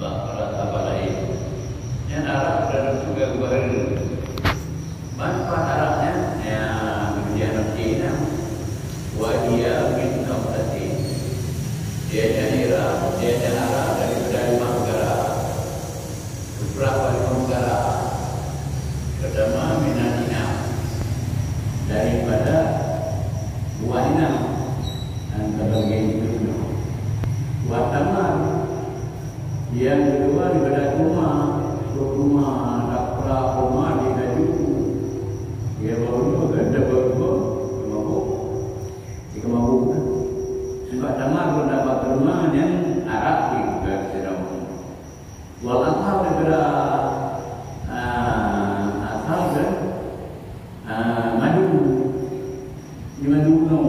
Barat apa lain. Yang Arab dan juga baru. Manfaat Arabnya, ya kemudian Cina. Wajia bin Kamtati. Dia Arab dari 5 negara. Beberapa 5 negara. Pertama Minanina daripada Buahina dan bagian itu. Wataman yang kedua daripada rumah di Kaju. Dia baru ada kemabuk. Sebab tamar mendapat rumah yang Arab juga sedang. Walaupun daripada asal dan madu di Maduno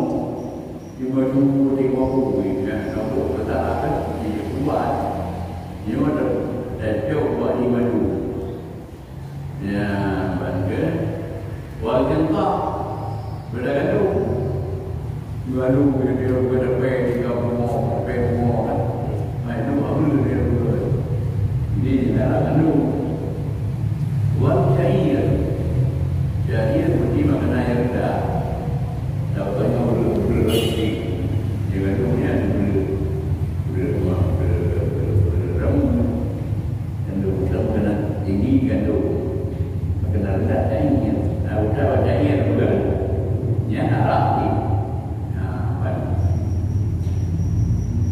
di Kemabuk ya, nombor pertama di buat dia ada dan buat di Madu ya bangga warga tak berada Madu dia berada di kampung kan itu baru dia di dalam Madu warga jadi seperti makanan yang rendah dapatnya berlebih dengan dunia berkena tinggi gandum berkena rendah dagingnya udah dagingnya juga yang Arab ni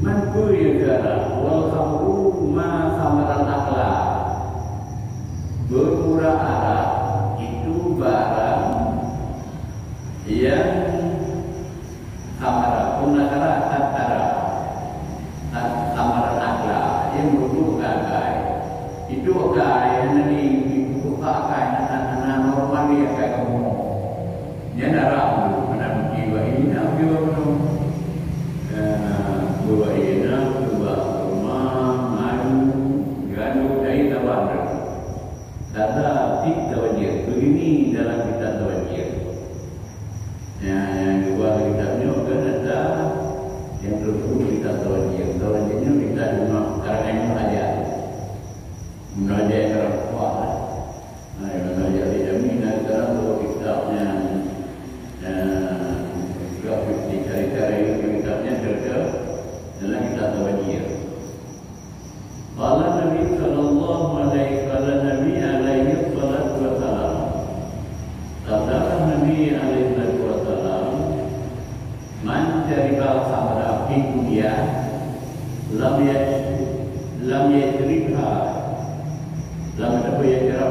mampu juga wal khamru ma samaran akhlak bermurah Arab itu barang yang samara punakara antara samaran akhlak yang berbentuk gagai itu gagai nanti buka gagai anak normal dia gagai kamu dia darah dulu mana jiwa ini apa jiwa penuh jiwa ini jiwa rumah madu ganu dari tawar kata tik tawajir begini dalam kitab tawajir yang dua kitabnya kan ada yang berhubung kitab tawajir tawajirnya kita cuma karena aja mengajar kerap kuat mengajar tidak minat sekarang kalau kitabnya grafik dicari-cari kitabnya kerja dalam kitab tawajir. Qala Nabi sallallahu alaihi wasallam sabda Nabi alaihi wasallam man jaribal khamra fi dunya lam yajribha lam yajribha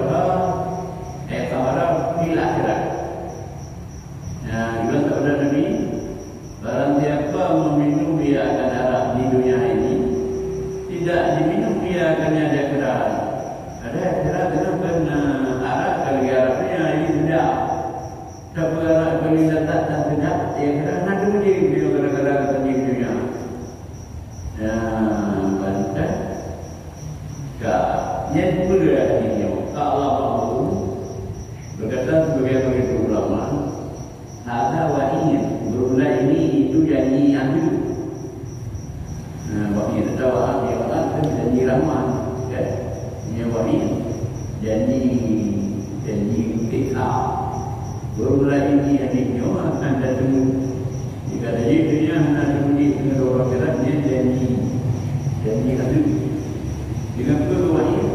khamra fil akhirat. Juga sabda Nabi barang siapa meminum dia akan arak di dunia ini tidak diminum dia akan ada akhirat. Ada akhirat kerana arak kali arabnya ini sudah terperah kali letak dan sedap dia kerana dunia dia gara-gara ketinggi dunia ya bantah yang mulia ini Allah mahu berkata sebagai ulama ada wa'in berulang ini itu janji ambil wa'in itu wa'in dia kata janji ramah ya ini wa'in janji kita berulang ini adiknya akan datang jika ada dunia akan datang di negara keratnya janji itu dengan wa'in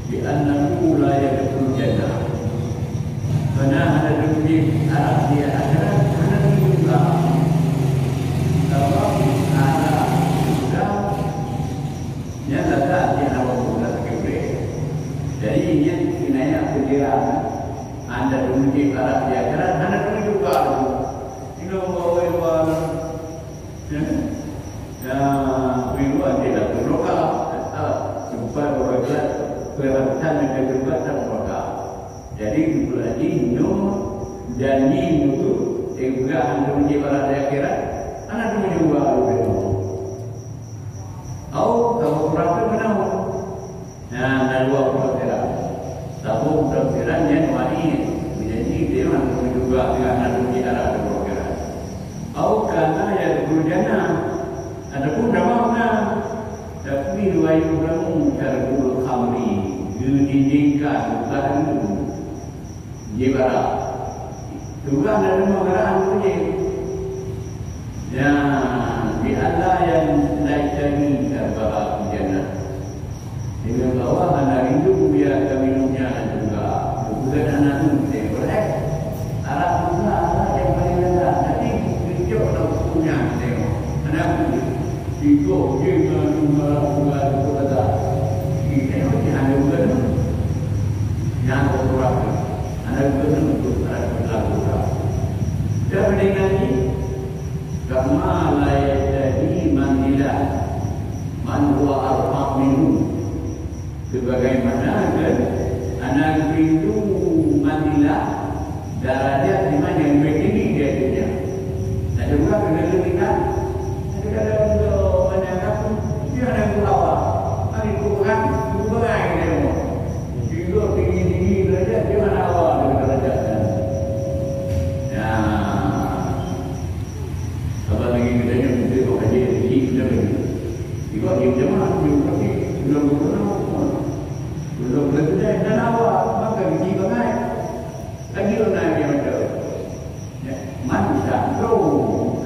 di annahu la yadkhul jannah karena ada dunia Arab dia akhirat ada juga kalau ada juga yang letak di awal bulan Februari jadi ini kinaya pikiran anda dunia Arab dia akhirat ada juga ini orang ribuan tidak berdoa jumpa berbeda perhatian yang berbeda berbeda. Jadi berarti minum dan itu juga anda menjadi akhirat anak itu juga kalau kurang benar nah dua perkara satu perkara yang wajib menjadi dia juga dengan anak menjadi anak perkara karena ya berjana adapun dalamnya Tapi riwayat ulama syarbul khamri diizinkan bukan jibara. Juga ada mengarang bunyi. Ya, di Allah yang laitani syarbul jannah. Dengan bahwa anak itu biar minumnya juga. Bukan anak itu boleh. Arah juga anak yang paling rendah. Nanti dia orang punya tengok. Anak itu ikut dia juga kata. Kita ni hanya bukan yang berkurang. Anak bukan untuk anak berkurang. Dan dengan ini, kama la yadhi manila man huwa arhaq minhu. Sebagaimana kan anak itu manila darajat di mana yang lebih tinggi dia punya. Ada juga kena lebihkan. Ada kata untuk menanggap dia ada awal. Hari Tuhan itu berai dia. Jika tinggi derajat dia mana awal dengan derajat. Ya, apa lagi kita yang mesti kau kaji di kita lagi. Jika di jemaah juga belum berbeza dan awal maka biji bangai lagi orang yang ada manusia tu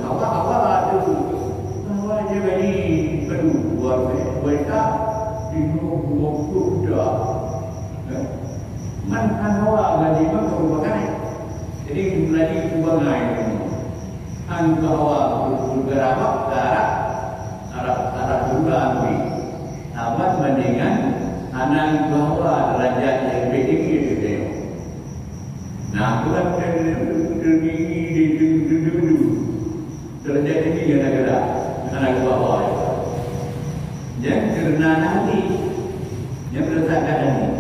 awal tu awal je bagi perlu buat mereka di dua dah man awal lagi maka bangai jadi lagi bangai angka awal bergerak arah juga ambil amat mendingan anak bahawa derajat yang lebih tinggi itu dia. Nah, kurang tinggi derajat tinggi gara-gara anak bahawa. Dan kerana nanti yang berdasarkan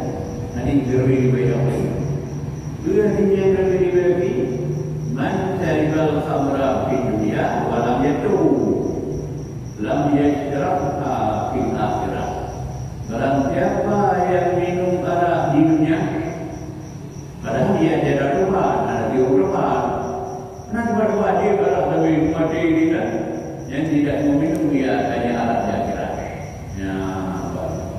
nanti gerwi banyak. Dua yang lebih lagi man taribal khamra fi dunia walam yatu lam yashrabha fil akhirah. Barang siapa yang minum arak di dunia, padahal dia ada Tuhan, ada Tuhan. Kenapa dia arak lebih mati ini kan? Yang tidak meminum dia hanya arak di akhirat. Ya,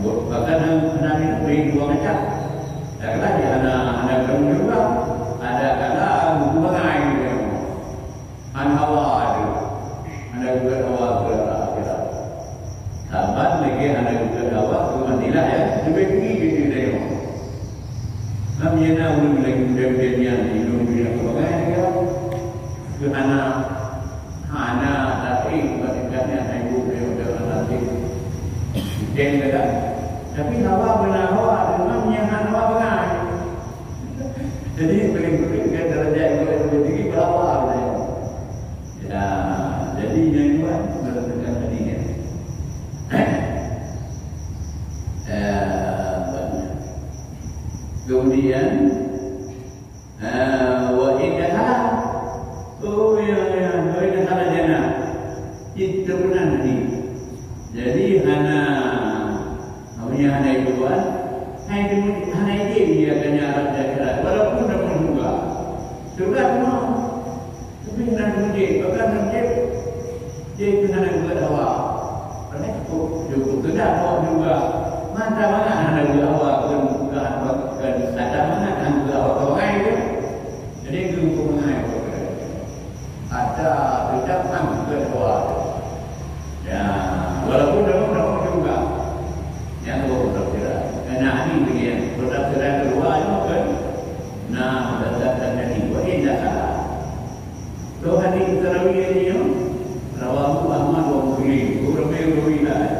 bahkan anak minum beri dua macam. Kadang dia anak kamu juga ada kadang mengai dia. Hawa ada juga hawa ke akhirat. Sahabat lagi ada juga hawa ke Madinah ya, lebih tinggi gitu dia. Namanya ulun lagi muda-muda yang minum dia kebagai dia. Ke anak tapi kebatiknya ibu dia udah nanti. Dan kata, tapi hawa benar hawa namanya hawa benar. Jadi paling-paling kan derajat yang lebih tinggi berapa dia. Ya, jadi yang dua berdasarkan tadi ya. Kemudian wa innaha wa innaha jannah itu benar tadi. Jadi namanya hana itu kan hana itu dia akan nyarat akhirat walaupun dapat juga juga semua tapi nak mungkin bahkan mungkin dia kena juga awal kerana cukup tidak mau juga mata mana hana juga awal bukan ada mana hana juga awal orang itu jadi itu mengenai ada tidak hana juga awal ya walaupun dapat juga yang bertafsiran karena ini begini bertafsiran kedua itu kan nah berdasarkan dari wa indah to hadis tarawih ini rawahu Ahmad wa Muslim beberapa riwayat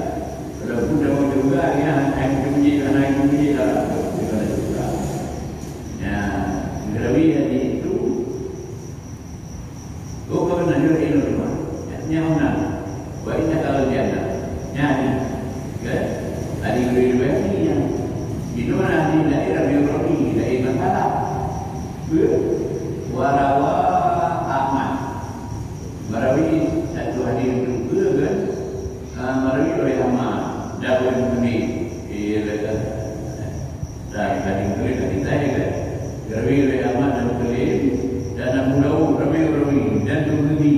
walaupun dapat juga yang anak puji lah juga ya tarawih itu bukan hanya ilmu nyaman wa inna al-jannah yani kan ada riwayat ini yang itu mana di daerah Biorobi daerah Mataram warawa Ahmad marawi satu hadis itu kan marawi oleh Ahmad dalam ini ialah dari hadis dari saya kan marawi oleh Ahmad dalam ini dan Abu Dawud rawi dan Tirmidzi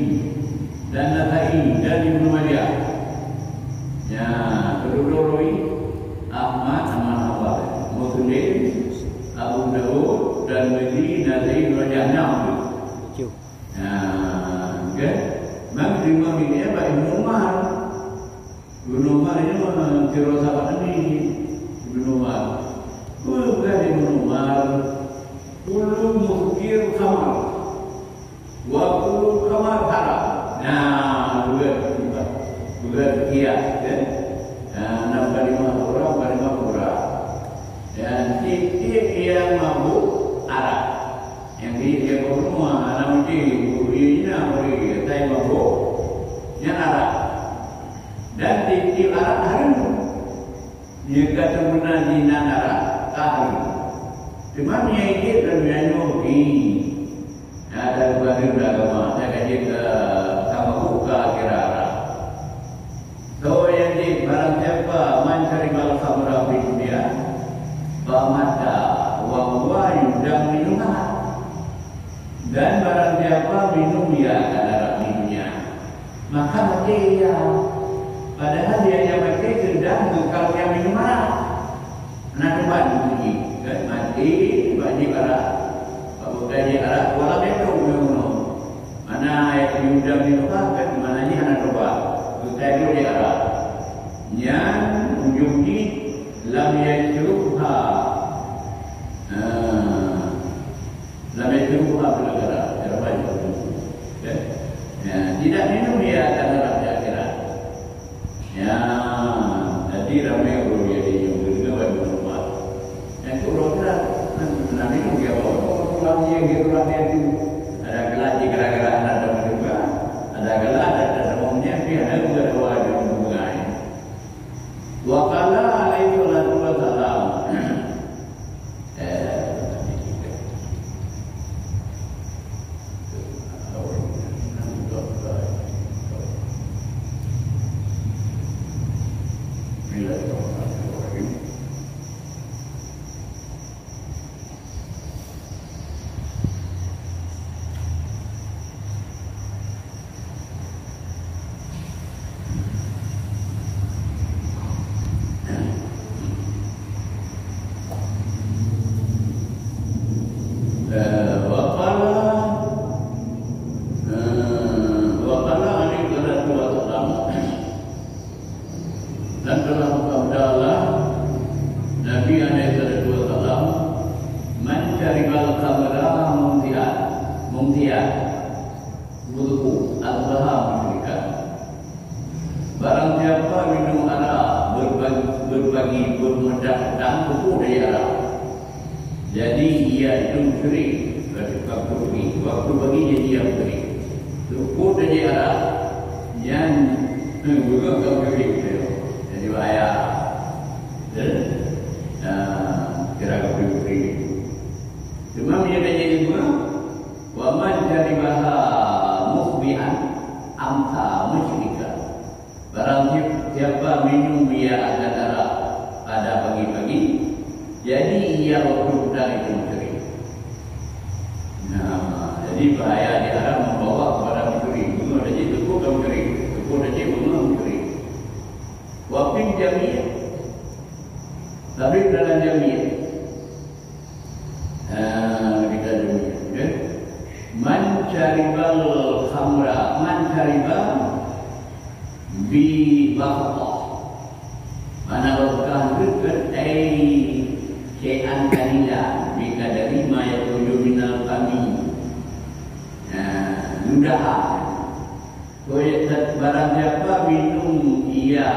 dan Nasa'i dan Ibnu Majah. Ya, Ya, kedua-dua Ahmad sama Hawar, Muslim, Abu Dawud dan Medi Nazir Rajanam. Kan? Mak terima ini apa Ibnu Umar. Ibnu Umar ini kira sahabat ini. Ibnu Umar. Bukan Ibnu Umar. Kullu muskir khamar. Wa kullu khamar haram. Nah, dua kias kan. Nah, kalimah kurang. Dan titik yang mabuk Arab. Yang dia semua anak muda ini boleh saya mabuk yang Arab. Dan titik Arab haram. Dia kata benar di Arab tahun. Cuma yang ini dan yang ini ada baru agama. Saya kaji ke sama buka kira Arab. So yang di barang siapa mencari bal khamra di dunia, bamada wa yudam minumah. Dan barang siapa minum dia akan darah minumnya, maka mati dia. Padahal dia yang mati sedang kalau dia minum marah. Nak cepat bunyi, kan mati bagi arah. Kalau kaji arah, walau dia minum. Mana yang yudam minumah kan mana ni anak cepat. Kita di arah. Yang ujungnya lam yajruha. Lam yajruha belagara. Tidak minum dia akan dalam akhirat. Ya, jadi ramai orang yang juga bagi rumah. Yang kurang nak minum dia bawa pulang dia itu ada gelas gara-gara ada juga. Ada gelas ada semuanya tapi ada juga dua yang hubungan. Wa qala alaihi wasallam. Dan dalam sabdalah Nabi SAW mencari bal khamra mumtiat buku al-baham memberikan barang siapa minum arak berbagi bermedang buku dari arak, jadi ia itu musyrik. Waktu bagi jadi dia musyrik. Buku dari arak yang bukan musyrik. Jadi ayah dan kira kira cuma dia jadi guna waman dari baha mukhbihan amta musyrika. Barang siapa minum dia akan darah pada pagi-pagi, jadi ia waktu budak itu musyrik. Nah, jadi bahaya di Arab membawa kepada musyrik. Bunga jadi tuku ke musyrik, tuku jadi bunga musyrik. Wafin jami'ah, tapi dalam jami'ah kita jami'ah man caribal khamra, man caribal bi bakhta, mana bakah dekat syai'an kalila bi kadari ma yatuju minal kami mudahan. Barang siapa minum ia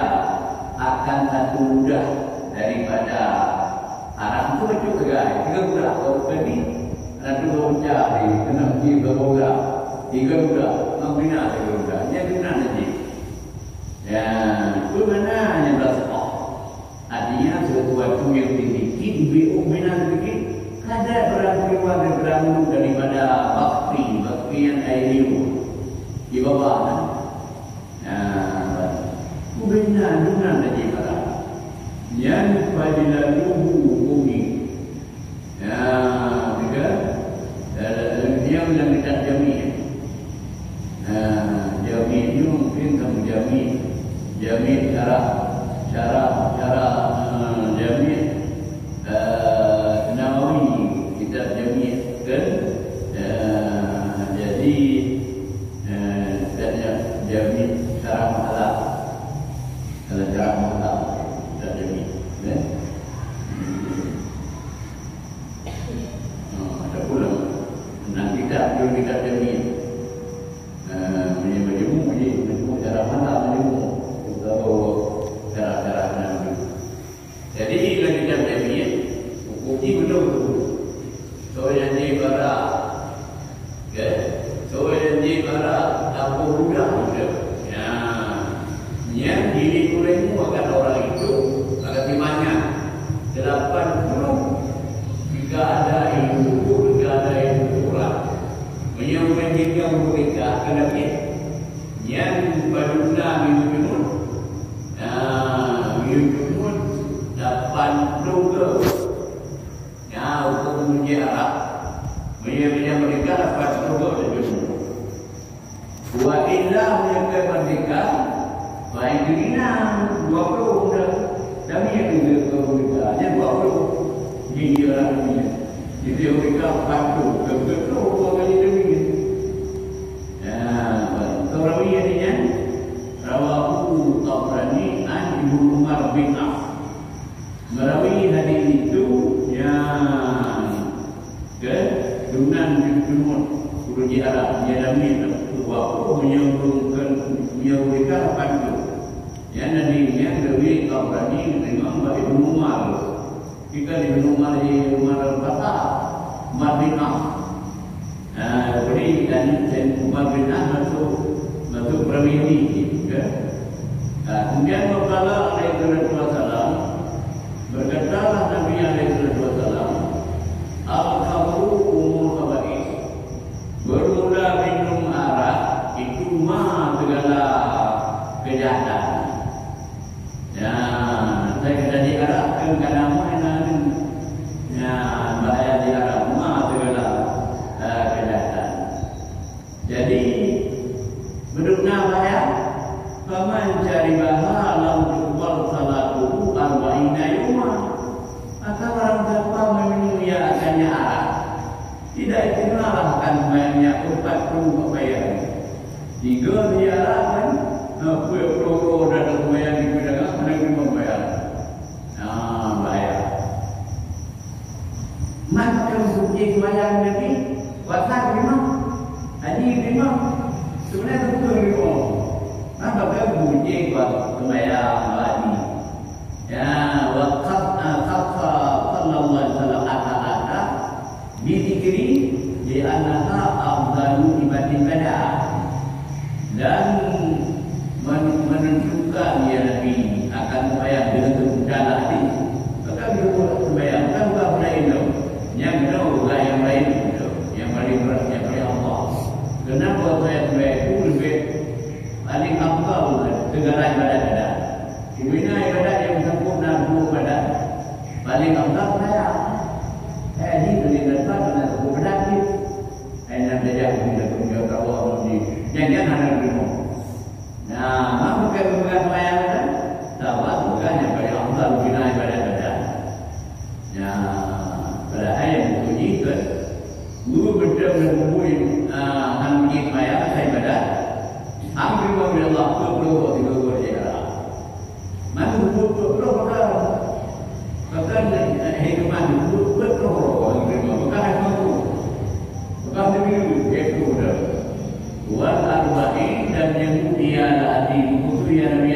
akan satu mudah daripada Arab itu juga tiga mudah. Kalau tadi ada dua mencari kena tiga mudah, tiga mudah membina tiga mudah. Ini guna nanti. Ya, itu mana yang berasal? Artinya sesuatu yang sedikit bina sedikit ada berang daripada bakti yang ilmu di bawah. Benar saja kata. Yang fadilaluhu bumi. Juga yang dekat jami'. Jami' itu mungkin kamu jami' Arab. Jadi lagi jam-jam ni hukum ni betul. So yang di barat, so yang di barat apa mudah juga. Ya, yang diri kurangmu akan orang itu akan dimana 80 jika ada ilmu, jika ada ilmu kurang. Menyebabkan jika mereka kena yang baduna minum minum dapat doga. Ya, hukum uji Arab menyebabkan mereka dapat doga dan minum. Wa illa menyebabkan mereka baik dina 20 dah. Kami yang juga mereka hanya 20 di orang ini. Jadi mereka patuh betul dua kali demi. Rawi adanya rawahu Tabrani an Ibnu Umar bin Auf. Merawi hadis itu yang dengan jumhur ulama Arab menyadami bahwa menyebutkan padu. Yang nadinya dari Tabrani dengan Ibnu Umar. Jika Ibnu Umar di Umar al-Fatah Umar bin Auf. Beri dan Umar bin Auf masuk perawi ini, kemudian berkala alaihi wasallam berkatalah Nabi alaihi wasallam, al-khamru umul khaba'is, bermula minum arak itu mah segala kejahatan. Ya, saya kata di Arab kan kadang mana ya bahaya di Arab mah segala kejahatan. Jadi bentuknya apa ya? Paman cari bahan lalu tumpal salatuhu arba'ina yawma. Maka orang siapa meminum ia akannya arak, tidak dikenal akan banyak 40 bayar. 3 dia arak kan, pro dan bayar di pedagang kena bayar. Bayar. Maka bukti sembahyang Nabi, watak memang, haji memang. Sebenarnya betul ni kau. Nampak kan bunyi buat sembahyang lagi. Ya, waqat sallallahu alaihi wasallam kata dizikri di annaha afdalu ibadah dan menunjukkan ya Nabi akan sembahyang dengan segala hati. Maka dia buat sembahyang kan bukan benda yang benar bukan yang lain yang paling berat yang paling Allah. Kenapa saya itu lebih paling afdal segala ibadah-ibadah. Ibadah yang sempurna dua ibadah paling afdal saya. Ini berdasarkan pada sebuah penyakit. Yang belajar kita punya kawan ni, yang ada di rumah. Nah, maka bukan sembahyang kan? Sahabat bukan yang paling afdal ibadah-ibadah. Ya, pada ayat bunyi kan, guru betul menghubungi hanji sembahyang saya ibadah. Ambil mobil Allah berdoa di luar jalan. Maka berdoa bahkan hikmah berdoa di rumah. Bahkan mampu. Bahkan demikian itu dah. Wal arba'in dan yang dia hati itu yang Nabi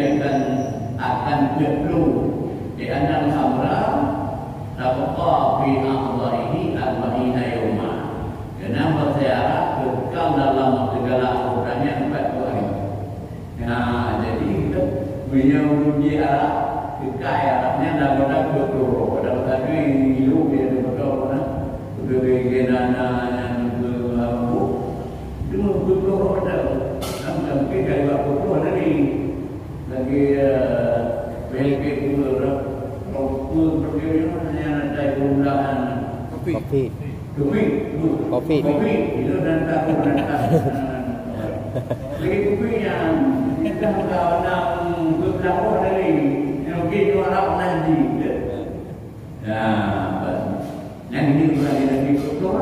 akan berdoa. Di antara khamra tabqa fi a'dha'ihi arba'ina yawma. Kenapa saya kekal dalam segala ukurannya 40 hari. Nah, jadi kita punya uji Arab, kekal Arabnya dah pada berdoa. Pada tadi hidup dia berdoa mana? Udah beginana yang berlaku. Cuma berdoa dah. Mungkin kalau aku berdoa tadi lagi PLP pula dah. Rokok berdoa yang ada perundangan. Kopi. Kopi itu dan tahu. Lagi kopi yang kita nak berlaku dari yang kita orang nanti. Ya, yang ini bukan lagi kotor.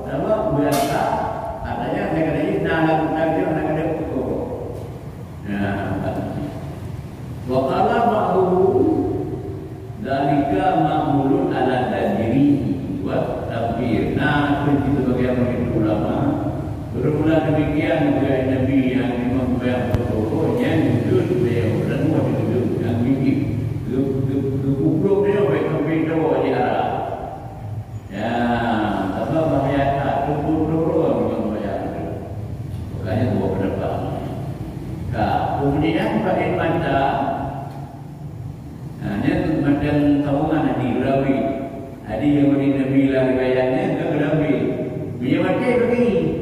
Nama biasa adanya negara nak ada kotor. Ya, wakala ma'ruf dalika ma'mulun ala tadiri buat takbir. Nah, itu sebagai ulama bermula demikian juga Nabi yang membayar foto yang jujur beliau dan buat itu yang gigi. Kukup dia Jadi yang beri Nabi lah riwayatnya ke Nabi. Dia mati begini.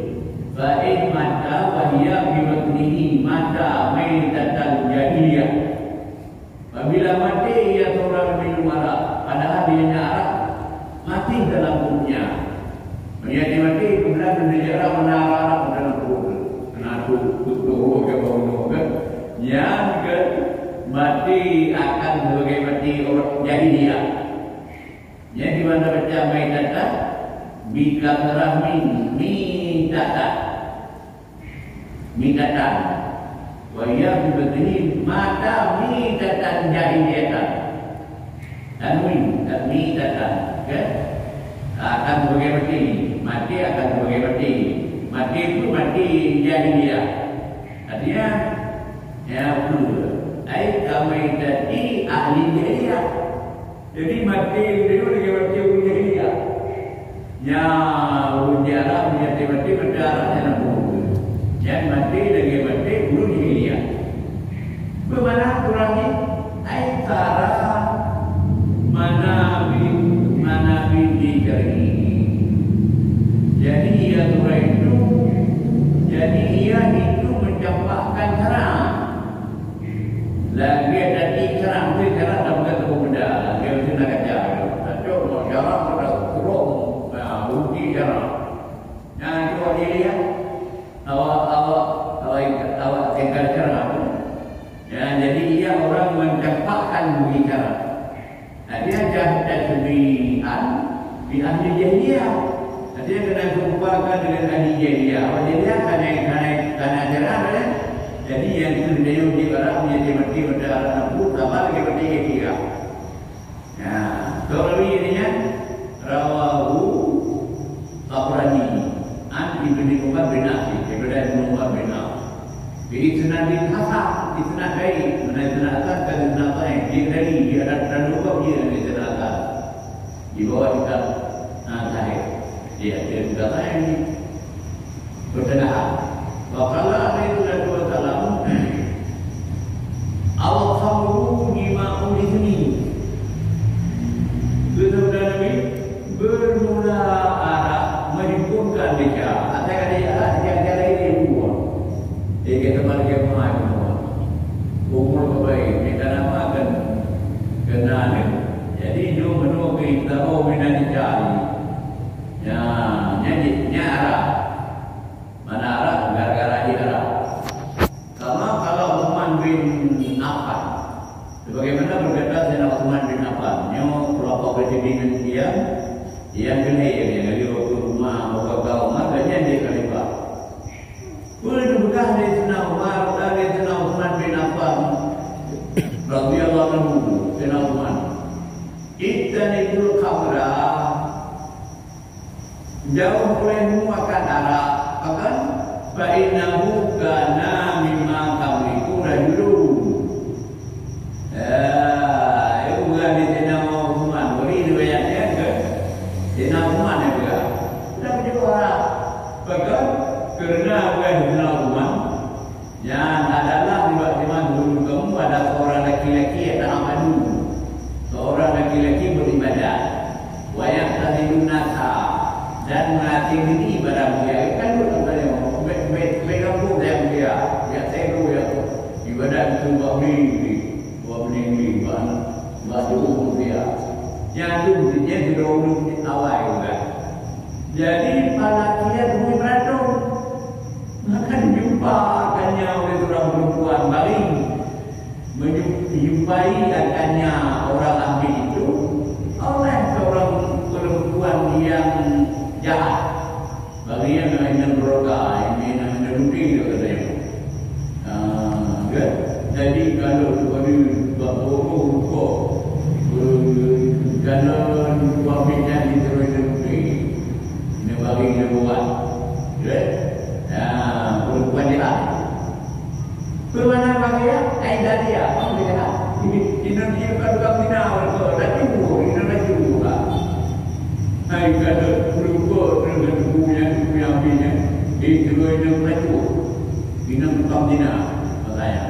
Fa'in mata wahia biwaknihi mata maitatan jahiliyah. Apabila mati ia seorang minum arak, padahal dia arak mati dalam perutnya. Dia mati kemudian dia mana arak dalam perut. Kena tutup ke bawah ke. Yang ke mati akan sebagai mati orang jahiliyah. Yang di mana baca maitatan bikasrah mitatan. Mitatan. Wa ya bibadhi mata mitatan jahiliyatan. Mitatan, kan? Akan sebagai mati akan sebagai mati itu mati jahiliyah. Artinya ya betul. Ai kamaitati ahli jahiliyah. Jadi mati itu dengan mati jahiliyah. Ya ujarah mati berdarah dan bunuh. Yang mati dengan mati bunuh jahiliyah. Bagaimana kurangnya? Ai cara mana dicari. Jadi ia surah itu, jadi ia itu mencampakkan cerang. Lagi ada di cerang tu cerang dah bukan tu benda. Dia mesti nak kerja. Tapi cerang pada kurung, bukti cerang. Yang itu dia awak tinggal cerang. Jadi ia orang mencampakkan bukti cerang. Dia jahat sebihan di ahli jahiliyah. Dia kena berupakan dengan ahli jahiliyah. Ahli jahiliyah kerana cerah kan? Jadi yang itu dia di barat menjadi mati berdarah nampu sama lagi mati jahiliyah. Nah, kalau ini rawahu Tabrani an Ibnu Umar bin Abi daripada Ibnu Umar bin Abi. Jadi senadin hasan, senad baik, senad hasan kan senad baik. Dia dari dia ada dua dia di senad hasan. Di bawah kita sahih. Dia juga lain berkenaan. Wakala itu dan dua salam. Awak samru dima'u di sini. Benar Nabi bermula arah menyimpulkan dia. Ada dia ada ini buat. Dia kata mereka memang umur kebaik. Kita namakan kenal. Jadi dia menunggu kita mau minat dicari. Ya, nyanya arah. Mana arah? Gara-gara dia arah. Sama kalau Uthman bin Affan. Sebagaimana berkata Sayyidina Uthman bin Affan, nyo kelompok presiden dia kena yang dari waktu rumah waktu Umar banyak dia khalifah. Boleh dibuka dari Sayyidina Umar dari Sayyidina Uthman bin Affan radhiyallahu anhu. Sayyidina Uthman ittanibul khamra, jauh olehmu akan arak, akan fa'innahu kana mimma kamliku rajulun. Itu bukan di Sayyidina Uthman. Beri riwayatnya ke Sayyidina Uthman ya juga. Sudah berjumpa. Bahkan kerana bukan Sayyidina Uthman yang adalah tiba-tiba dulu kamu ada seorang laki-laki yang tak amadu. Seorang laki-laki beribadah. Wa yaqtadilun nasa dan melatih diri ibadah dia. Kan dulu mereka pun dia saya dulu ya ibadah itu buat beli batu dia. Yang itu dia dulu di awal juga. Jadi pada dia dulu beratung. Maka dijumpakannya oleh seorang perempuan baling. Menjumpai akannya orang ahli itu oleh seorang perempuan yang jahat. Bagi yang ingin beroga, ingin menuruti katanya. Jadi kalau seperti bapak kalau suaminya diterusi, ini bagi dia buat, perempuan jahat. Bagaimana bagian? Aidah dia, apa dia? Indonesia kalau kami nak laju, Indonesia juga. Hai kalau perempuan dengan punya bini, itu yang laju, bina kami nak, katanya.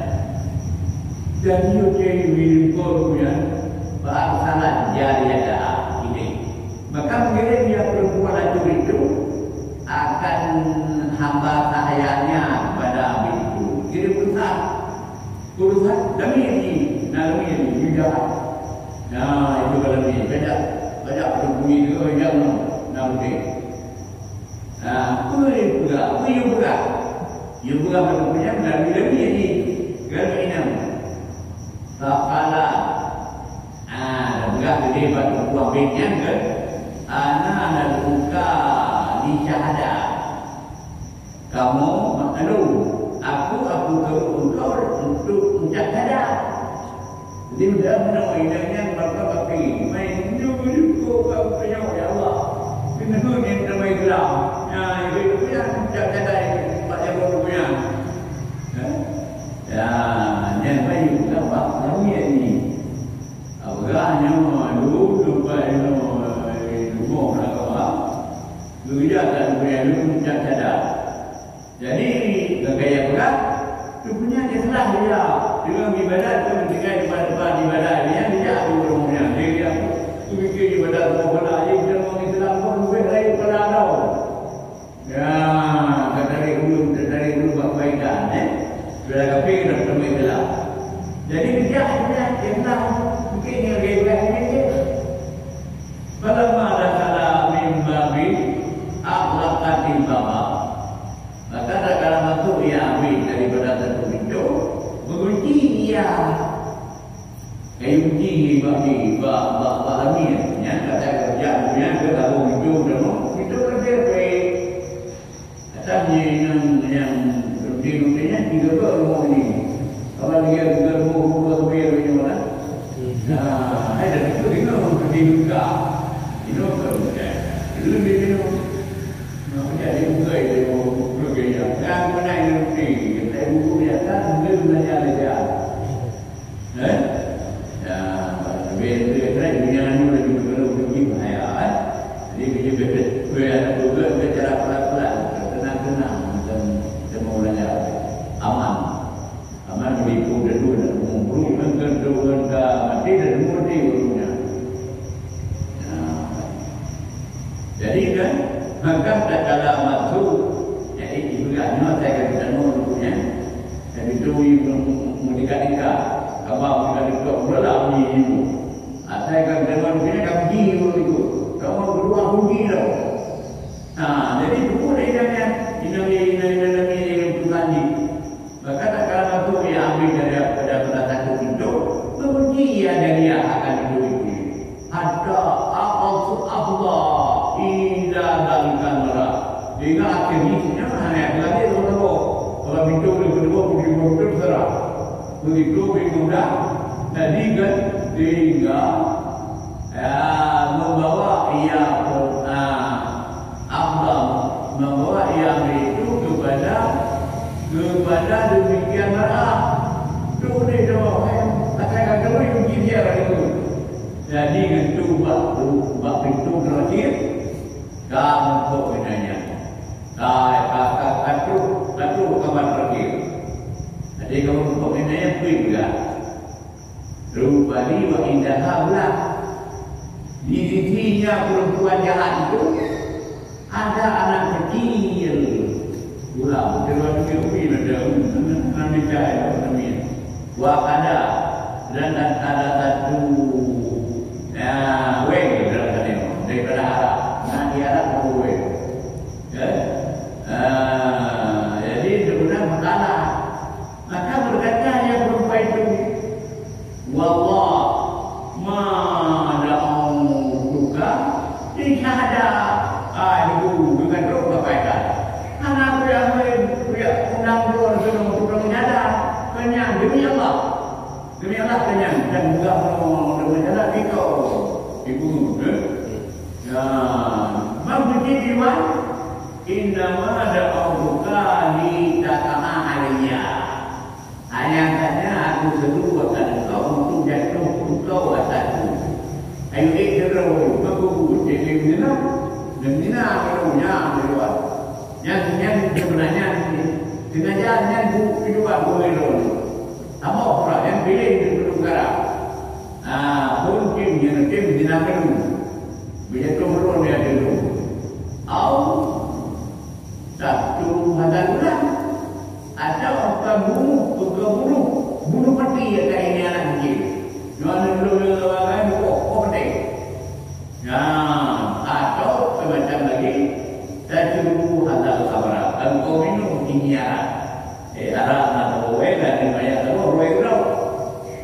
Dan you jadi bini punya bangsalan jari ada ini. sekiranya perempuan itu akan hamba sayanya kepada Abi itu, kira urusan demi ini juga. Nah itu kalau ini banyak perempuan itu yang nanti. Juga perempuan demi ini kalau ini tak kalah. Enggak gede batu buah bednya kan? Anak buka di syahadah. Kamu maklum, aku engkau untuk menjaga. Jadi sudah menawarnya mereka pakai main dulu kau punya ya Allah. Benar ni nama Islam. Ya itu punya menjaga Pak yang punya. Ya, yang baik nampak namanya ni. Agaknya dulu lupa lupa nak dulu tak punya dulu menjaga. Jadi gaya berat itu punya Islam dia dengan ibadat itu menjaga depan ibadat dia ada umumnya dia tu fikir ibadat pada ayat dalam Islam pun bukan lain pada tahu ya dari dulu kebaikan sudah kafir dalam Islam jadi dia punya Islam mungkin yang gaya ini falamma dakhala min babi aqlaqatil baba. Maka kalau masuk ia ambil daripada satu pintu, mengunci dia. Kunci bagi alami ya, kata kerja punya ke tahu pintu dulu, pintu kerja baik. Katanya yang pintunya tiga rumah ini. Kalau dia tiga rumah punya mana? Ada itu dibuka. Itu kerja. Itu dia. Jadi buka itu. Yang mana ini kita buku biasa mungkin belajar saja. Ya, biasa dunia ni lebih pergi bahaya. Jadi biasa juga cara pelan-pelan, tenang-tenang macam semua belajar aman. Aman beribu dulu dan mengumpul dengan mati dan mati gurunya. Jadi kan maka dalam masuk Agaknya saya akan bertemu dulunya. Dan itu menikah-nikah. Abang menikah-nikah pula bunyi ibu. Saya akan bertemu dulunya, akan pergi itu. Kamu berdua pergi tau. Jadi itu pun idamnya. Idamnya yang berlanji. Maka tak kalah satu yang ambil daripada satu pintu. Pergi dia akan hidup itu. Ada Allah. Indah dalikan merah. Hingga akhirnya lagi kalau pintu kedua begitu terserah begitu mudah jadi kan sehingga membawa ia membawa ia itu kepada demikian marah tu ni doh katakan dulu yang dia itu jadi itu bab pintu terakhir kamu pokoknya Satu kawan terakhir. Jadi kamu pokoknya pergi juga. Rupanya wa indaha pula. Di sisinya perempuan jahat itu ada anak kecil. Ulang, terus kita ada nama cahaya namanya. Wa ada dan ada satu weng dalam sana daripada Arab. Di Arab itu weng. Jadi sebenarnya masalah. Maka berkata yang perempuan itu, wallah ma da'uka di syahadah. Ibu dengan roh kebaikan. Anak yang undang keluar untuk menyadar kenyang demi Allah kenyang dan juga menyadar itu ibu. Mampu diwan. Innama da'uka li tatama aliyah. Ayatnya aku seru akan engkau untuk jatuh engkau atasku. Ayo ikut aku jadi menina punya keluar. Yang sebenarnya sengaja keluar boleh. Apa orang yang pilih di negara. Mungkin yang tim dinakan. Bila tu dia itu, atau satu hadal ulang, atau bunuh mati ya kayak ini anak kecil. Jangan dulu orang kok deh. Nah, atau semacam lagi, satu hadal sabra, engkau minum ini arak atau dan banyak tahu roe.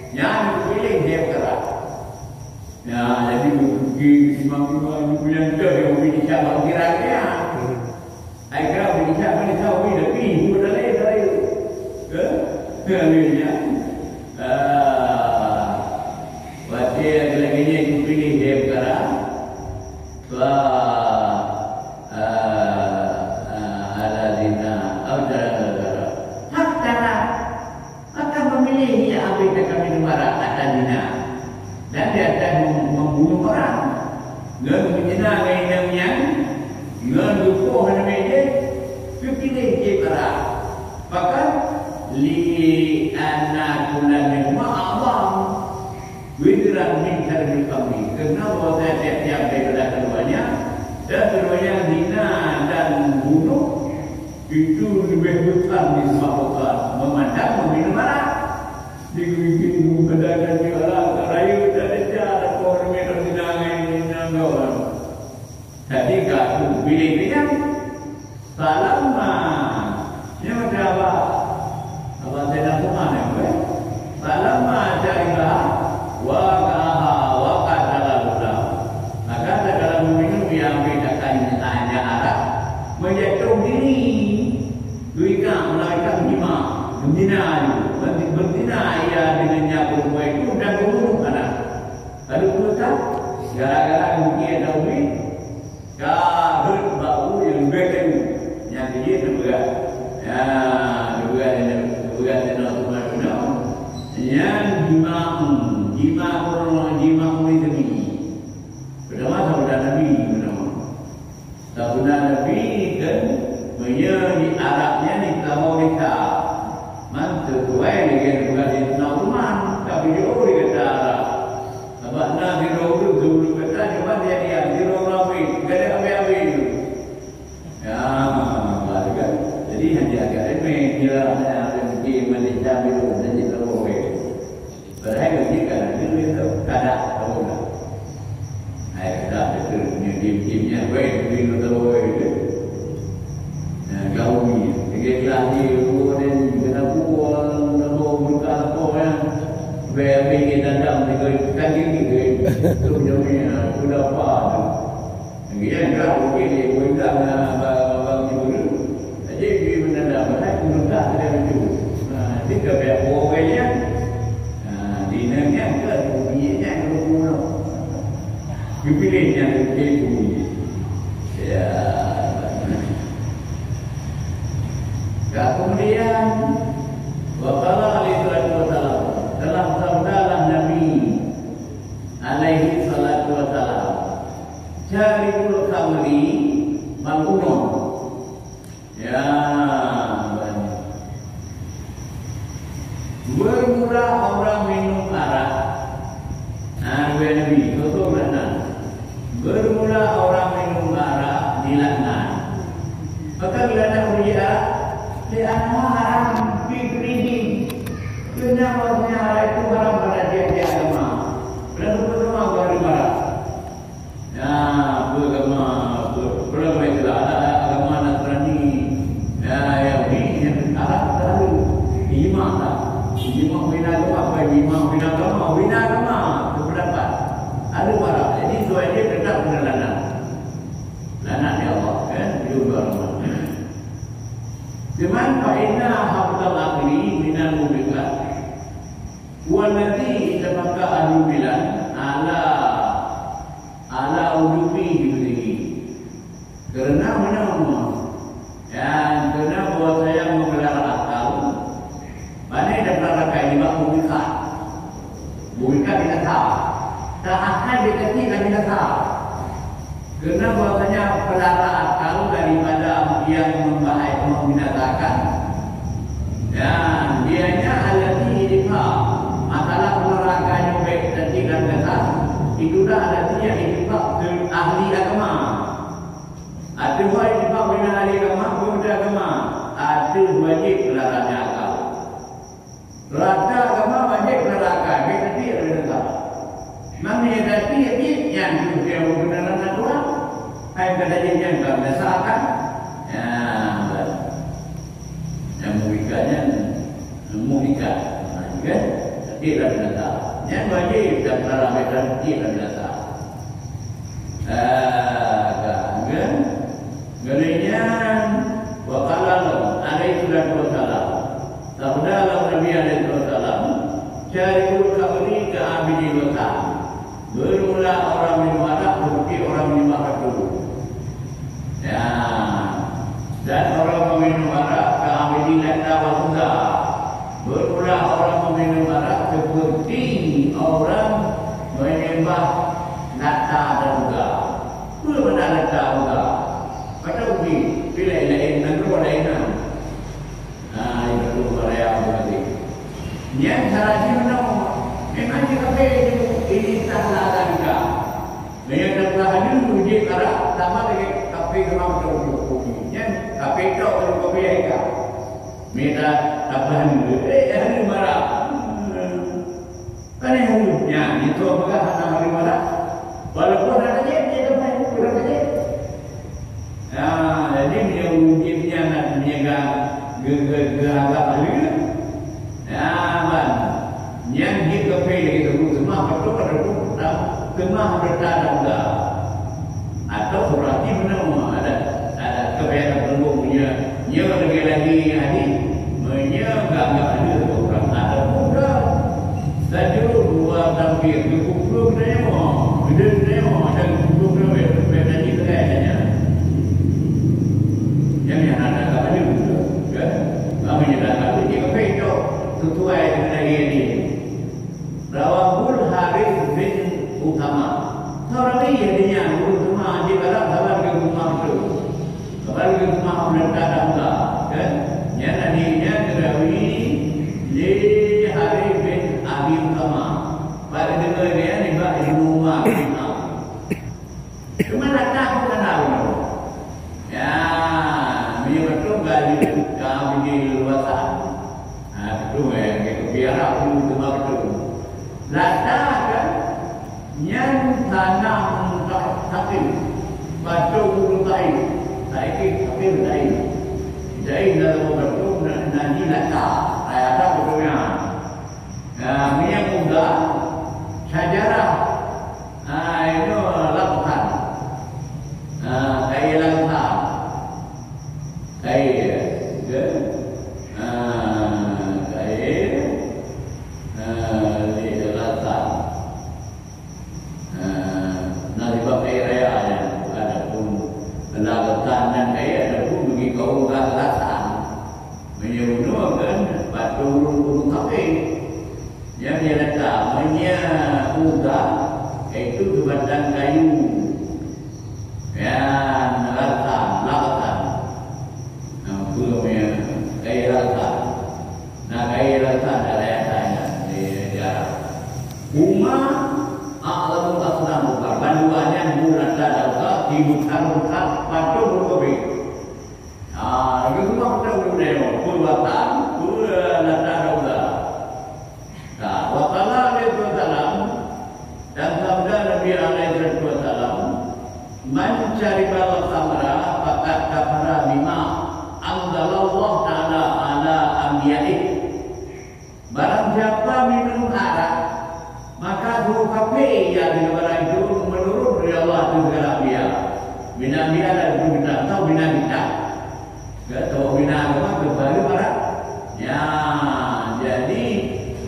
Yang pilih dia kerak. Nah, jadi begini semua punya jodoh yang begini siapa kira-kira. Kira begini siapa ni tahu ni tapi sudah leh. Kerana waktu yang lagi ni pilih dia kerak. Ada dina audara. Hak tanah akan memilih dia ambil kami negara ada dina. Dan dia akan membunuh orang. Ngan menjina yang ngan dukuh namanya kepilih dia berat. Bahkan li anakulan ma'abam widran min karbi kami. Kenapa saya tiap-tiap daripada keduanya dan keduanya zina dan bunuh itu lebih besar disebabkan memandang meminum arak. Dibikin badangan di orang rayu dan cara korban dinangai nanggawan. Jadi kalau pilih salam dia macam apa? Apa saya nak tuan ni? Salam jailah wa katalah. Maka dalam minum yang bedakan hanya arak menjatuh diri. Duikan melakukan jima, berzina ia dengannya perempuan itu dan membunuh anak. Lalu putuskan gara-gara mungkin ada duit, kahut bau yang betul, yang dia terberat, terberat dengan tuan-tuan, yang jima ini demi. Pertama sahabat Nabi, sahabat Nabi kan. Di Arabnya ni tahu kita mantu tuai dengan bukan di Nauman tapi dia orang kata Arab. Sebab nak di dulu kata cuma dia di Rawi gada apa itu. Ya, kan. Jadi hanya agak remeh dia ada di Malaysia itu dan di Rawi. Berhai jika itu kada tahu lah. Ada betul ni wei di Rawi. Gawi, kita ni kemudian kita buat nama mereka apa yang beri dandang dengan kaki tu jauhnya sudah apa tu. Kemudian kalau kita buat bang ibu, jadi dia berdandang, mereka mereka ada itu. Jika banyak orangnya, dinanya ke dunia keluar, dipilihnya itu. Ya. Kemudian waqala alaihi wasallam dalam sabdalah Nabi alaihi salatu wasallam syaribul khamri mal'unun. Ya, bermula orang minum arak. Nabi betul benar. Bermula orang minum arak dilaknat. Maka bila nak beli arak lihatlah haram fikrihi. Kenapa arak itu haram pada dia agama? Berapa agama baru barat? Ya, beragama berapa itulah ada agama Nasrani. Ya, Yahudi yang arak terlalu lima tak? Lima bina agama berpendapat ada barat. Jadi soal dia tetap kena lanat ya Allah kan juga. Dengan fainna hafdal akhiri minal mubiqat walladhi tabaka ahlu bilan ala udufi diberi. Kerana mana yang kerana bahwa saya memelihara akal, mana ada perkara ini bak mubiqat kita tahu, tak akan dikatakan kita tahu. Kerana bahwasanya pelihara akal daripada yang membinasakan, dan dianya alati idfa masalah neraka yang baik dan tidak besar itulah alati yang idfa ahli agama Ada buat sebab bina hari agama, pemuda agama. Ada wajib melarangnya akal. Rata agama wajib melarangkan. Kita tidak ada negara. Maknanya tadi yang juga berkenalan Tuhan. Hai kata yang berdasarkan. Yang mengikatnya mengikat. Kan? Tidak ada negara. Yang wajib dan melarangkan tidak ada negara. Kan? Kemudian waqala alaihi wasallam sabda Nabi alaihi wasallam syari'ul qabri ka abidi wata bermula orang minum arak seperti orang minum arak dulu ya dan orang minum arak ka abidi lata wasuda bermula orang minum arak seperti orang menyembah lata dan juga berbeda lata juga. Kata uji, pilih-pilih negara lainnya. Itu beraya berarti. Yang caranya menang, memang jika ini tak lakukan juga. Yang terlalu uji cara sama dengan kafe rumah terkopi. Yang kafe itu terkopi aja. Minta tambahan dulu. Hari marah. Kan yang itu apakah hari marah? Walaupun ada dia kafe kurang aja. Jadi dia wujudnya nak menjaga agama juga. Ban, yang kita pilih itu semua betul semua berada juga. Atau berarti benar ada kebiasaan tunggu punya, lagi hari, enggak ada orang ada muda. Saja dua tampil cukup demo, demo dan cukup demo berarti kayaknya. Yang ada apa juga, kan? Kami nyatakan jika itu sesuai dengan ini. Rawahul Harith bin Utama. Orang ini jadinya Utama jika kabar ke rumah itu, kabar ke rumah mereka datang, kan? Yang tadinya terawi di Harith bin Abi Utama. Pada dengarnya di bawah rumah kita. Cuma datang bukan tahu. Ya. Kami di luasan, itu yang biara itu betul. Lada kan, yang tanam takir, batu bulu taik, takir taik. Jadi dalam betul nanti lada, ada betulnya. Minyak muda, sejarah, itu lakukan, kayak lakukan. Itu kebadan kayu ya latan belum ya kayu latan kayu latan ada yang tanya di Arab Umma a'lamu asnam bukan banduannya bulan dadaka dibuka-buka patu berkopi itu semua kita berdemo pulwatan bulan dadaka wakala alaihi wasallam dan sabda Nabi alaihi wasallam man syaribal khamra faqad kafara bima anzalallahu ta'ala ala anbiya'ihi. Barang siapa minum arak maka guru kafir yang di negara itu menurut dari Allah dan segala anbiya. Bina anbiya dan bina atau bina kita. Atau bina agama kembali arak. Ya, jadi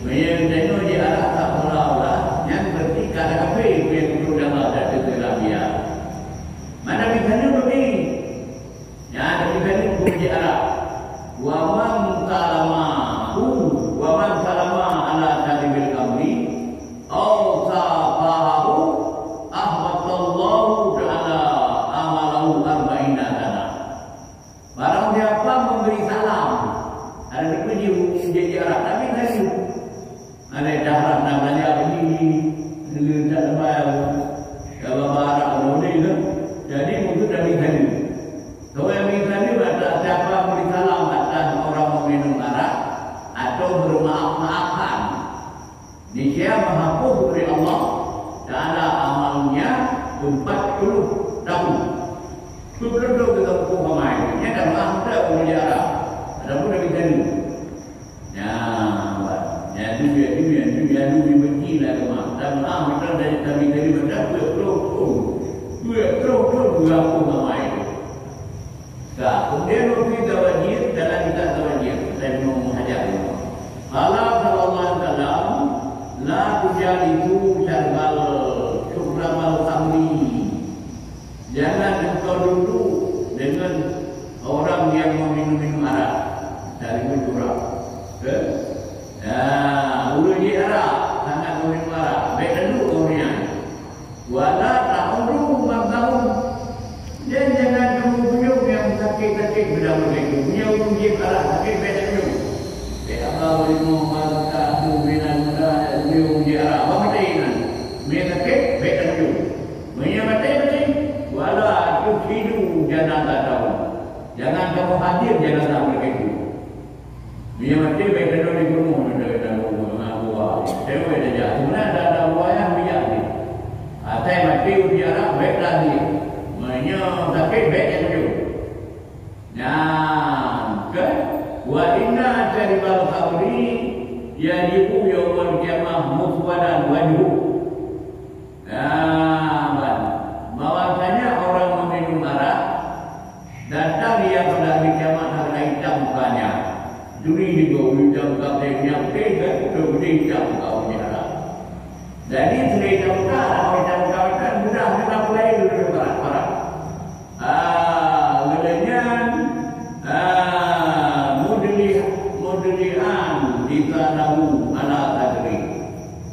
menjadi di arak tak Allah yang berarti kata kafir yang menurut Allah dan segala anbiya. Mana misalnya begini, ya ada misalnya bunyi Arab. Wa man salama ala tadibil kamri, aw safahu ahmatallahu ta'ala amalahu arba'ina sana. Barang siapa memberi salam, ada bunyi 40 tahun. Sebelum kita hukum ramai. Ini dah masa pun dia Arab. Ada pun Nabi Tani. Ya, dia lebih benci lah kemah. Dan kita dari Nabi Tani berkata, dua hukum ramai. Kemudian Nabi Tawajir, dalam kita Tawajir, saya mau mengajar. Allah sallallahu alaihi wasallam la tujalisu syarbal syukramal khamri. Jangan engkau duduk dengan orang yang meminum arak dari curang. Ulu di arak sangat meminum arak. Baik dulu orangnya. Wala ta'udu tahun. Dan jangan kamu punyuk yang sakit-sakit berdamai itu. Punya ulu di arak sakit baik dulu. Allah Muhammad ta'ala binan ta'ala di arak. Apa matiinan? Punya sakit baik dulu. Punya mati. Wala tufidu janazah tahu. Jangan kamu hadir janazah mereka itu. Dia mati baik dulu di rumah dalam buah. Saya ada jahat. Sebenarnya ada buah yang biar ni. Saya mati biara baik lagi. Maknanya sakit baik yang tu. Nah, kan? Wa inna jaribal khamri yadiku yawmal qiyamah muswadan wajhu. Bahwasanya orang meminum arak datang dia pada hari kiamat harga hitam mukanya. Juri juga hitam katanya tiga itu hitam kaunya arak. Jadi sudah hitam muka, hitam muka kan mudah kita mulai dulu barat. Mudlihan ditanamu ala tadri.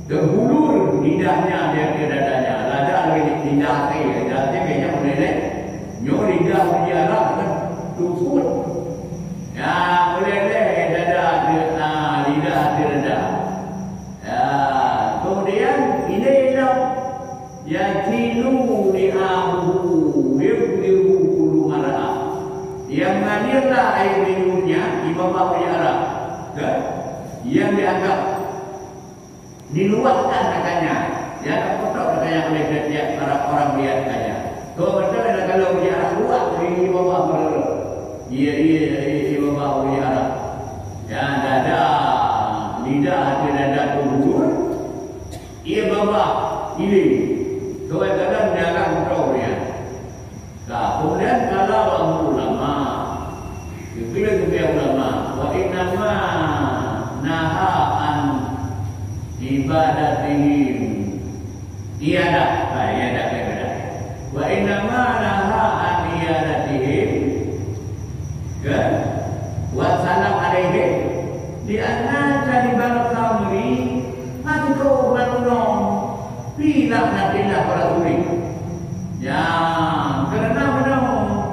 Terhulur lidahnya dia ke dadanya. Lada lagi lidah kayaknya boleh nyor lidah biara kan tusuk. Ya boleh dada lidah dada. Ya kemudian ini yakilu li'ahu yubdiru kulu marah. Yang mengalirlah air minumnya di bawah biara. Kan? Yang dianggap diluaskan katanya. Dia kotor katanya oleh setiap para orang lihat saja. Betul ada kalau dia luas di bawah berada. Ia bawah biara. Ya dada lidah dada turun. Ia bawah ini. Kadang-kadang dia akan kotor dia. Kemudian kalau ulama, bila ulama, wa innama nahaan ibadatihim iyadah wa innama nahaan iyadatihim kan wa salam alaihim di anna jaribal khamri matro banon bila nabilah para uri ya kerana benar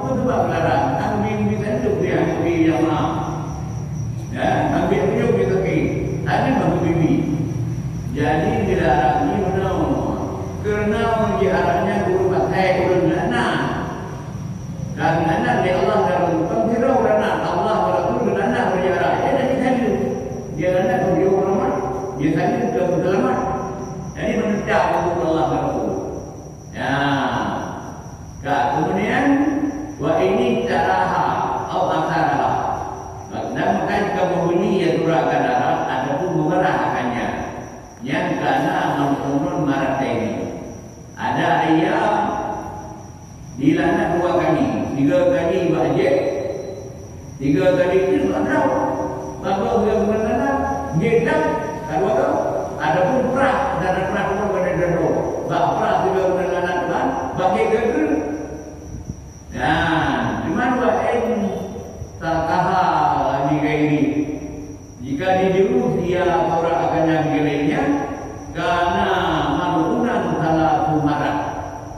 betul larang ambil bisa hidup dia yang ya ambil hidup kita ada membimbing. Jadi dilarang ini benar. Kerana diharapnya guru pakai guru lana. Dan lana di Allah dalam pengkira lana Allah Rasul lana berjarak. Dia dah dihalu. Dia lana beliau ulama. Dia halu ke ulama. Jadi menentang untuk Allah Rasul. Ya. Kemudian wa ini caraha atau asaraha. Maka jika membeli ya turakan darah ataupun mengerahkannya. Yang karena menurun marat ini ada ayam dilana 2 kali, 3 kali wajib, 3 kali itu ada. Bapak dia berkata, kita kalau ada pun perah dan perah pun pada dado. Bapak juga berkata kan, bagi gegel. Nah, di mana wain takaha ini? Jika dijuruh dia orang akan yang gelenya karena manunan salah sumarat.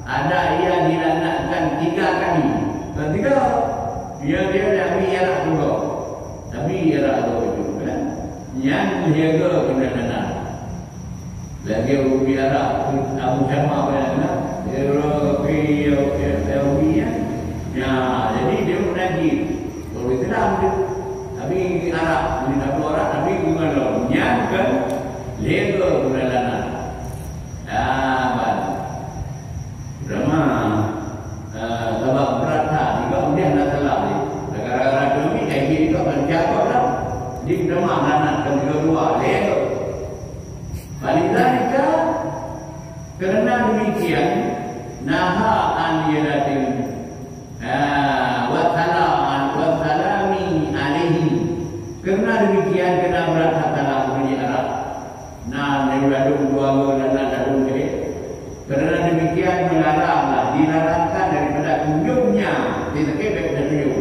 Ada ia dilanakkan 3 kali. Ketiga dia dah biara juga. Tapi biara juga kan. Yang menjaga kebenaran. Lagi biara Abu Sama benar. Ya, jadi dia menagih. Kalau Islam dia tapi Arab, ini satu orang tapi bukan lomnya bukan lega bulan lana. Drama naha an yadatin wa salami alaihi. Kerana demikian kena berkatalah bunyi Arab. Nah, neladung dua ladung ini. Kerana demikian dilarangkan daripada kunjungnya ditekebek dan tunjuk,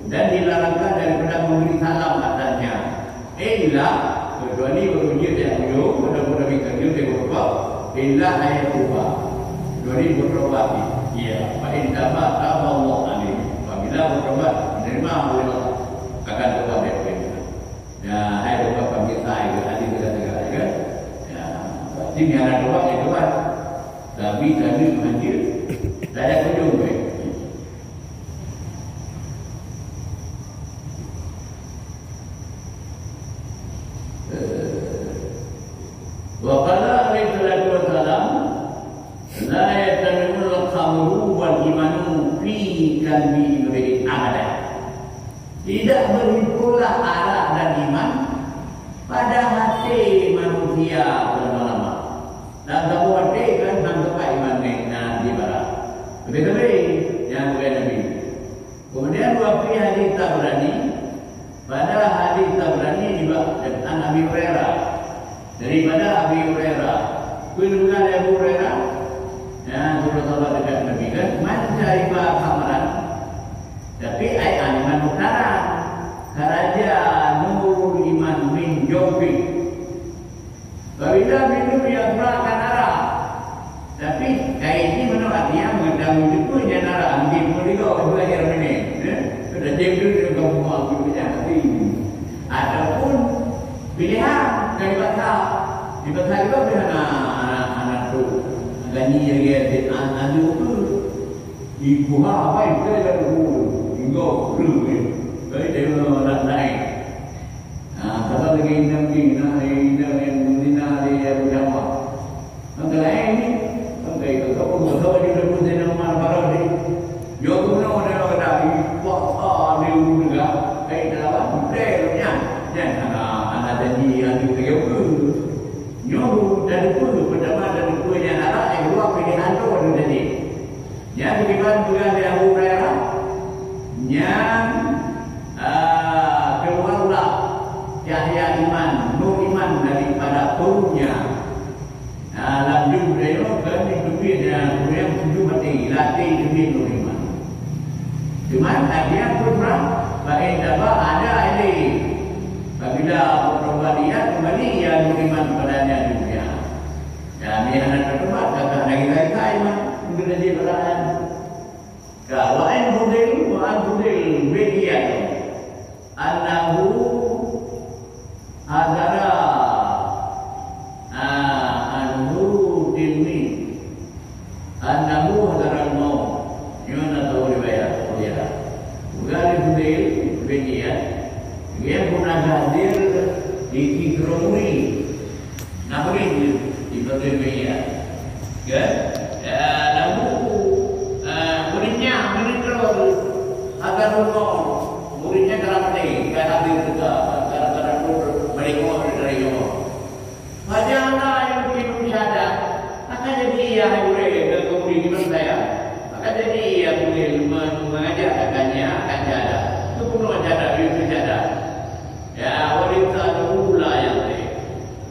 dan dilarangkan daripada memberi salam atasnya. Illa kecuali berwujud yang tunjuk, mudah-mudahan dikerja dia berubah. Illa ayat ubah. Kecuali berubah. Ya, Pak Indama Allah alim. Apabila berubah, menerima Allah akan berubah dari itu. Ya, ayat ubah kami saya adik tegak-tegak kan. Ya, berarti ni ada ubah itu kan. Tapi kami mengajar. Tak ada kunjung baik. Waqala alaihi salatu wassalam la yatamul khamru wal imanu fi qalbi imri'in abada. Tidak berhimpunlah arak dan iman pada hati manusia selama-lama. Dan kamu hati kan sampai iman di barat. Lebih-lebih yang bukan Nabi. Kemudian waktu hadis Tabrani, pada hadis Tabrani dibahas Abi Hurairah. Daripada Abi Hurairah, kunjungan Abu Hurairah yang Rasulullah dekat Nabi kan, mencariba kamaran. Tapi ayat iman utara, karaja nur iman min jofi. Bila minum yang merakan arah. Tapi kain ini menolak dia mengetahui itu yang arah. Ambil pun juga belajar ini. Sudah cek dulu dia ngomong punya hati. Ataupun pilihan dari bahasa. Di bahasa juga pilihan anak tu. Gani yang dia anak tu. Ibu apa itu yang dulu. Hingga perlu. Jadi dia nak naik. Kalau lagi indah yang mendina dia berjama. Maka ini, maka itu kau juga pun dia nama baru ni. Jauh mana orang ada ipak ada juga. Dalam budayanya, anak jadi anu kerja. Nyoh dari pun pertama dari pun yang arah yang dua pilihan tu ada jadi. Yang beriman juga dari Abu Hurairah. Yang keluarlah cahaya iman, nur iman daripada turunnya. Lanjut beliau ke hidupi dan beliau tujuh mati latih demi nur iman. Cuma dia kurang baik dapat ada ini. Apabila berubah dia kembali yang nur iman padanya dunia. Dan dia anak terdebat kata lagi-lagi iman untuk jadi berada. Kalau an budil bedian annahu hadara anhu dilmi annahu hadara al-maut. Yana tahu riwayat dia. Bukan budil bedian dia pernah hadir di Kikromuri. Nampak di bagian bedian. Kan? Lalu agar muridnya kerapati karena hadir juga karena mereka dari Allah. Majalah yang begitu sadar, maka jadi ia boleh ke murid kita saya. Maka jadi ia boleh mengajar akannya akan jaga. Itu pun jaga itu jaga. Ya wanita bermula yang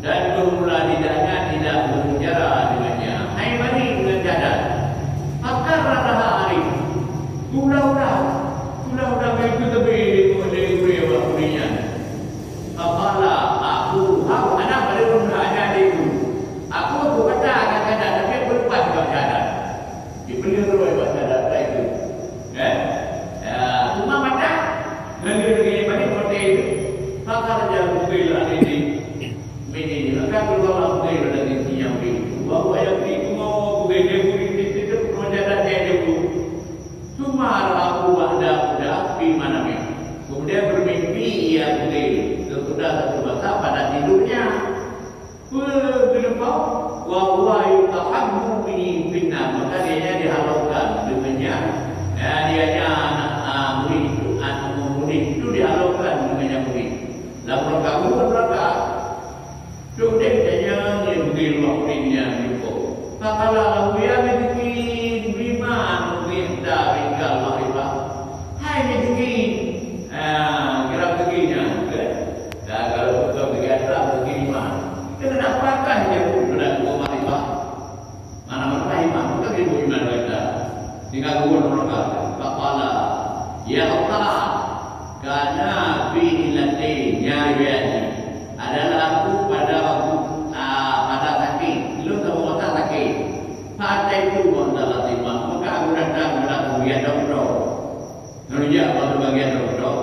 dan bermula tidak berbicara dengannya. Hai mari dengan jaga. Maka rata hari udah itu tapi menjadi beriwa punya. Apala aku anak belum ada itu. Aku kata kadang-kadang tapi berubah juga ada. Dibeli terus buat ada itu. Cuma mata lagi balik seperti itu. Maka jangan bukil ini. Ini maka keluar bukil dari siang itu. Bahwa yang itu mau bukil itu menjadi itu. Cuma aku ada di mana ni? Kemudian bermimpi ia boleh sudah satu masa pada tidurnya. Kenapa? Wa huwa yutahammu bi finna. Maka dia dihalau tinggal dua mereka. Kepala, ya Allah, karena fi'ilati nyariati adalah aku pada waktu pada sakit. Lu tahu mata sakit. Pada itu adalah timah. Maka aku datang pada bagian dokter. Kerja pada bagian dokter.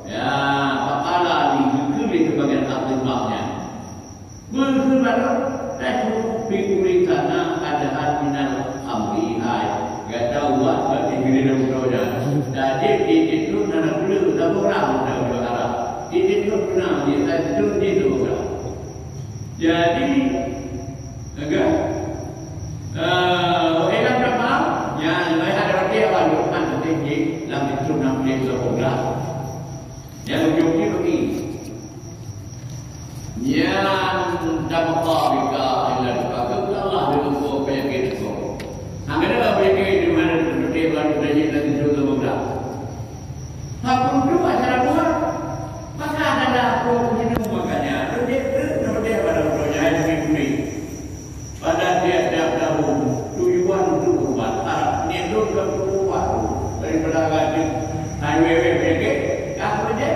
Ya, kepala di bagian timahnya. Berkembang. Saya pikir sana ada minal amri hai. Gak tahu buat berarti bila dokternya. Jadi itu nana dulu dah orang dah berharap. Itu pernah dia itu juga. Jadi agak enak berapa? Yang ada berarti apa? Bukan tinggi dalam itu namanya sekolah. Yang ujungnya begini. Yang dapat bika ilah kata Allah dulu penyakit itu. Angkatlah penyakit di mana dia baru belajar dan juga bergerak. Aku tu acara buat, maka adalah aku minum makanya. Dia pada projek ini. Pada dia tahu tujuan untuk berbuat. Ni tu berbuat daripada gaji. Highway penyakit, apa je?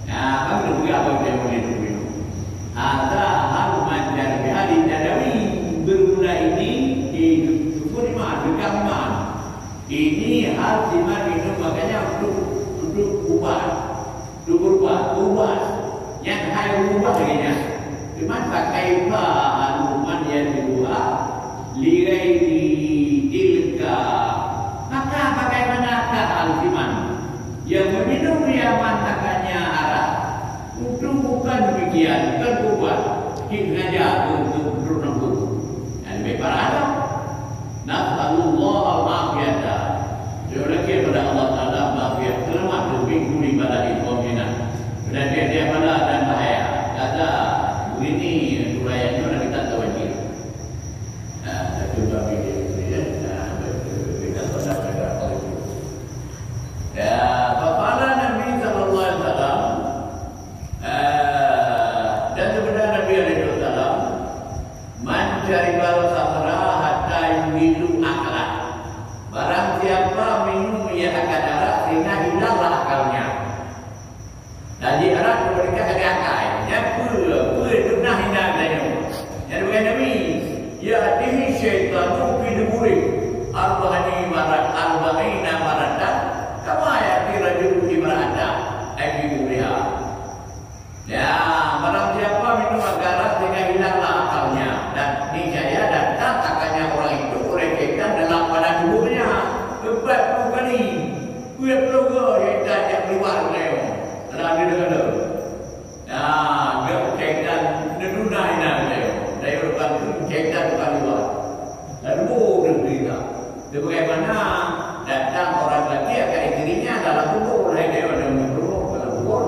Nah, kamu juga apa dia boleh minum. Ada hal macam hari jadawi bermula ini di Purima Dekamman. Ini hal siman minum makanya untuk ubah yang hai ubah lagi cuma pakai anuman yang kedua lirai di tilka maka bagaimanakah hal siman yang meminum dia mantakannya arah untuk bukan demikian bukan ubah sengaja untuk beruntung dan lebih parah nasallallahu al-afiyata. Seorang kepada Allah Taala maafiyat selamat lebih kuli pada informasi. Dan dia pada dan bahaya. Kata begini surayanya orang kita tawajib. Satu bab ini ya. Kita pada ya kepala Nabi sallallahu alaihi wasallam dan sebenarnya Nabi alaihi wasallam mencari balas samara hatta yuhidu akala. Barang siapa minum ia akan darah sehingga hilanglah akalnya. Jadi arah mereka ada akal. Yang pula itu nah hilang dia. Yang bukan Nabi. Ya demi syaitan fi duburi arba'ina maratan kama ya'ti rajulun imra'ata fi duburiha. Ya, barang siapa minum darah sehingga hilanglah akalnya dan niscaya datang akalnya orang itu oleh syaitan dalam pada tubuhnya. 40 kali. Kuat logo syaitan yang keluar leo. Ada ada. Nah, dia syaitan neduna ina leo. Dari depan tu syaitan keluar. Lalu berita. Dia bagaimana datang orang lagi akan dirinya dalam kubur dia ada kubur dalam kubur.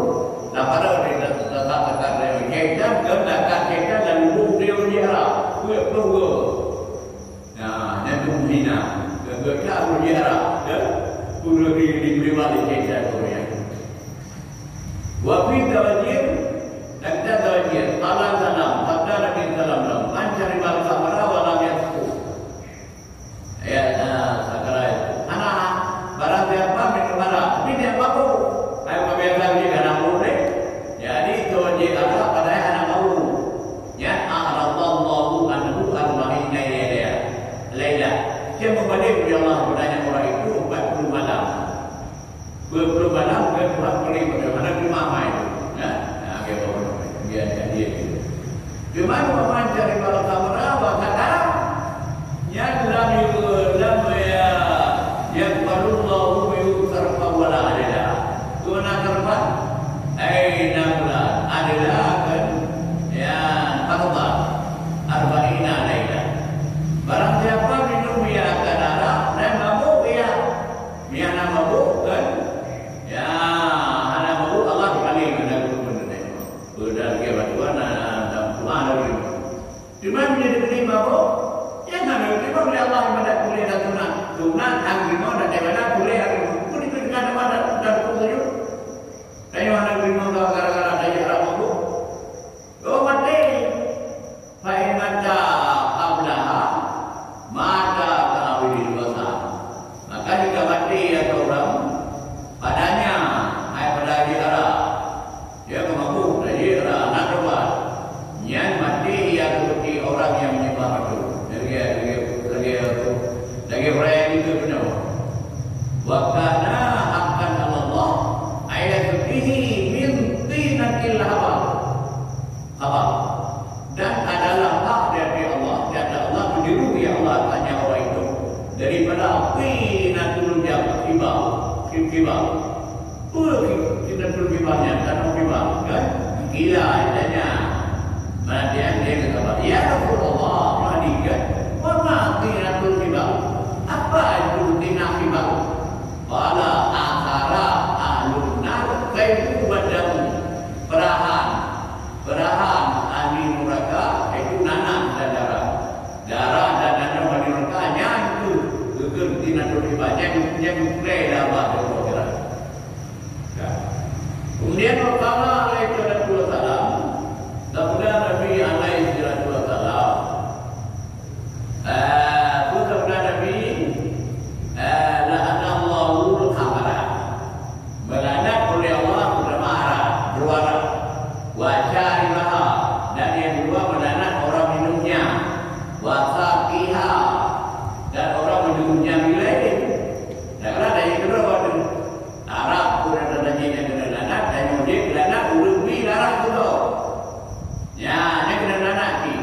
Pada dia tetap leo syaitan ke belakang syaitan dan kubur dia. Kuat logo. Nah, dan hina. Berkata berjarak ya puluh di pribadi kita Korea. Wafi tawajir dan kita tawajir Allah salam sabda Nabi sallam mencari bangsa merawalam yang suku. Ya sakara anak barang siapa minum barang tapi dia mampu. Ayo kebiasaan dia karena boleh. Jadi tawajir Allah pada anak mau. Ya Allah anhu arba'ina laila. Dia membalik kepada Allah bertanya orang itu 40 malam. 20 malam dia pulang balik pada mana di mama itu. Ya, dia itu. Di mana mama cari kalau kamera kata ya dalam ya yang Allah yusarfa wala ada. Tuna terbat namla adalah kan ya farda arba'ina laila. Barang siapa minum ia akan darah dan mabuk ia. Ia nak mabuk kan? Ya, anak mabuk Allah kembali kepada guru benda. Sudah ke batuan dan Tuhan lagi. Cuma bila diberi mabuk, ya nak diberi oleh Allah kepada boleh dan Tuhan. Tuhan anggrimo dan daripada boleh anggrimo. Boleh berikan kepada dan tujuh. Saya mana anggrimo gara-gara ada jarak mabuk. Oh mati. Fa'in mata qablaha maka kawin dosa. Wa kana haqqan 'ala Allah ayat bihi min tinatil hawal. Dan adalah hak dari Allah, dan Allah menyeru ya Allah tanya orang itu daripada tinatul jabal, kibal. Kita berbibahnya tanah bibah kan? Gila adanya. Mana dia kata, ya Rasulullah, madikan. Mana tinatul bibah? Apa itu tinah bibah? Qala akhara ahlun nar kaifu badamu. Perahan ahli neraka itu nanam dan darah. Darah dan nanam ahli neraka itu geger tinatul bibah. Dia buklai dapat bergerak. Kemudian berkala alaihi salatu wassalam, sabda Nabi alaihi salatu wassalam, sabda Nabi, la'anallahu al-khamara, melaknat oleh Allah bermarah, berwarak, wa syaribaha, dan yang kedua melaknat orang minumnya, wa saqiha, dan orang minumnya bilain. Dan ada yang kedua waktu Arab pun ada janjinya kena lanat, dan kemudian lanat urubi darah itu. Ya, dia kena lanat ni.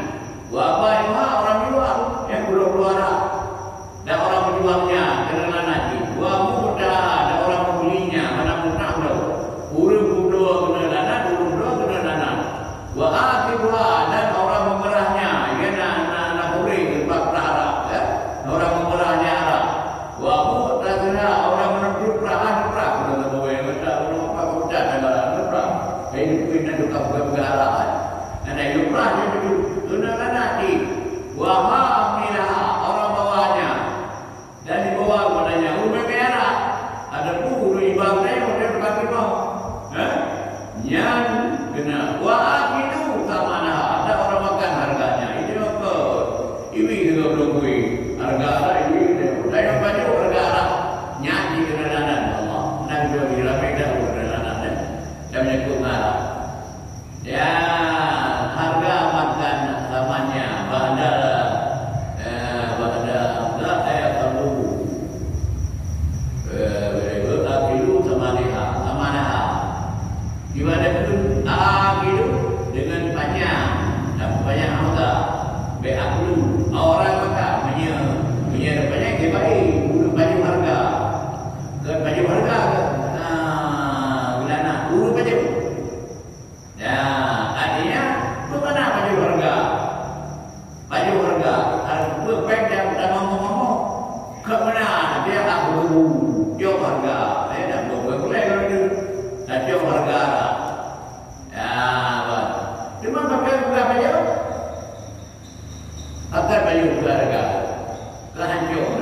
Wabah itu orang jual yang keluar dan orang menjualnya kena lanat ni. Wa muda dan orang membelinya mana mudah dah. Urus muda kena lanat, urus muda kena lanat. Wa akhirha dan orang memerahnya, ia nak boleh tempat perahara, ya. Orang memerahnya arah. Wa muda orang menempuk perahan perah. Hidup kita duka bergaraan. Dan hidup perah dia guna nanti. Wahamilah orang bawahnya. Dan di bawah padanya umur merah. Ada guru ibang saya dia berkata mau. Yang kena wahidu sama ada orang makan harganya. Ini apa? Ini juga belum kui. Harga ada ini. Saya baca harga Arab. Nyanyi kenalan Allah. Nabi juga bilang beda kenalan. Dan menyebut marah. Ya, harga makan samanya pada tak saya perlu akilu samana. Gimana itu akilu dengan panjang dan banyak harga. Beaklu orang makan punya banyak kebaik, guru baju harga. Ke baju harga gulana guru baju. Ya, artinya bagaimana baju harga? Baju harga harus berpek dan ngomong-ngomong. Ke mana dia tak guru jual harga. Saya dah boleh kalau itu. Tak jual harga. Ya, baik. Cuma pakai baju. Pakai baju harga. Kehancur.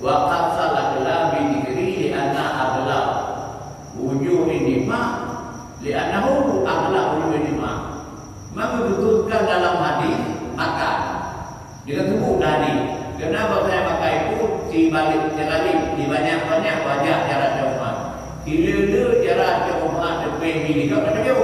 Wa qasala kalabi dikri anna abla. Wujud ini li'annahu aghlaqul ulama. Maka betulkan dalam hadis makan dengan tubuh tadi. Kenapa saya pakai itu dibalik di banyak wajah cara coba. Bila jarak coba depan ini kau macam tu.